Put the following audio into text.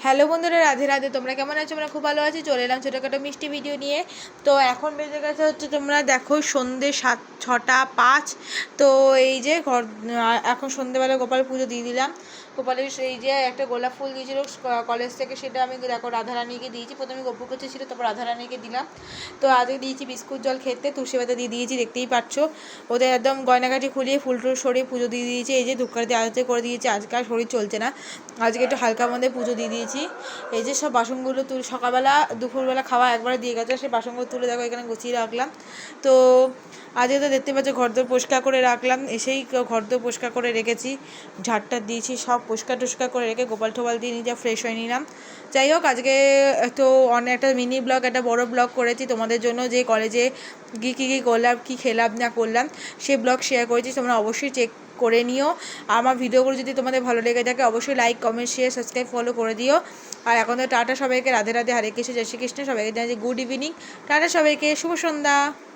Hello বন্ধুরা, রাধে রাধে। তোমরা কেমন আছো? আমরা খুব ভালো আছি। চলে এলাম ছোটোখাটো মিষ্টি ভিডিও নিয়ে। তো এখন বেজে গেছে হচ্ছে, তোমরা দেখো, সন্ধ্যে 6:05। তো এই যে এখন সন্ধ্যেবেলা গোপাল পুজো দিয়ে দিলাম। গোপালের এই যে একটা গোলাপ ফুল দিয়েছিল কলেজ থেকে, সেটা আমি দেখো রাধারানীকে দিয়েছি। প্রথমে গপু কাছে ছিল, তারপর রাধারানীকে দিলাম। তো আজকে দিয়েছি বিস্কুট জল খেতে, তুলসী পাতা দিয়ে দিয়েছি, দেখতেই পাচ্ছ। ওদের একদম গয়নাগাটি খুলিয়ে ফুল টুল সরিয়ে পুজো দিয়ে দিয়েছি। এই যে ধূপকাঠি আলাদা করে দিয়েছি। আজকে আর শরীর চলছে না, আজকে একটু হালকা মধ্যে পুজো দিয়ে দিয়েছি। এই যে সব বাসনগুলো সকালবেলা দুপুরবেলা খাওয়া একবারে দিয়ে গেছে, সেই বাসনগুলো তুলে দেখো এখানে গুছিয়ে রাখলাম। তো আজকে তো দেখতে পাচ্ছ ঘরদোর পরিষ্কার করে রাখলাম, এসেই ঘরদোর পরিষ্কার করে রেখেছি, ঝাড়টা দিয়েছি, সব পরিষ্কার টুষ্কার করে রেখে গোপাল টোপাল দিয়ে নিজে ফ্রেশ হয়ে নিলাম। যাই হোক, আজকে তো অনেক একটা মিনি ব্লগ, একটা বড় ব্লগ করেছি তোমাদের জন্য, যে কলেজে কী করলাম, কী খেলাম না করলাম, সেই ব্লগ শেয়ার করেছি। তোমরা অবশ্যই চেক করে নিও। আমার ভিডিওগুলো যদি তোমাদের ভালো লেগে থাকে, অবশ্যই like, comment, share, subscribe, follow করে দিও। আর এখন তো টাটা সবাইকে, রাধে রাধে, হরে কৃষ্ণ, জয় শ্রীকৃষ্ণ। সবাইকে জানাচ্ছি গুড ইভিনিং, টাটা সবাইকে, শুভ সন্ধ্যা।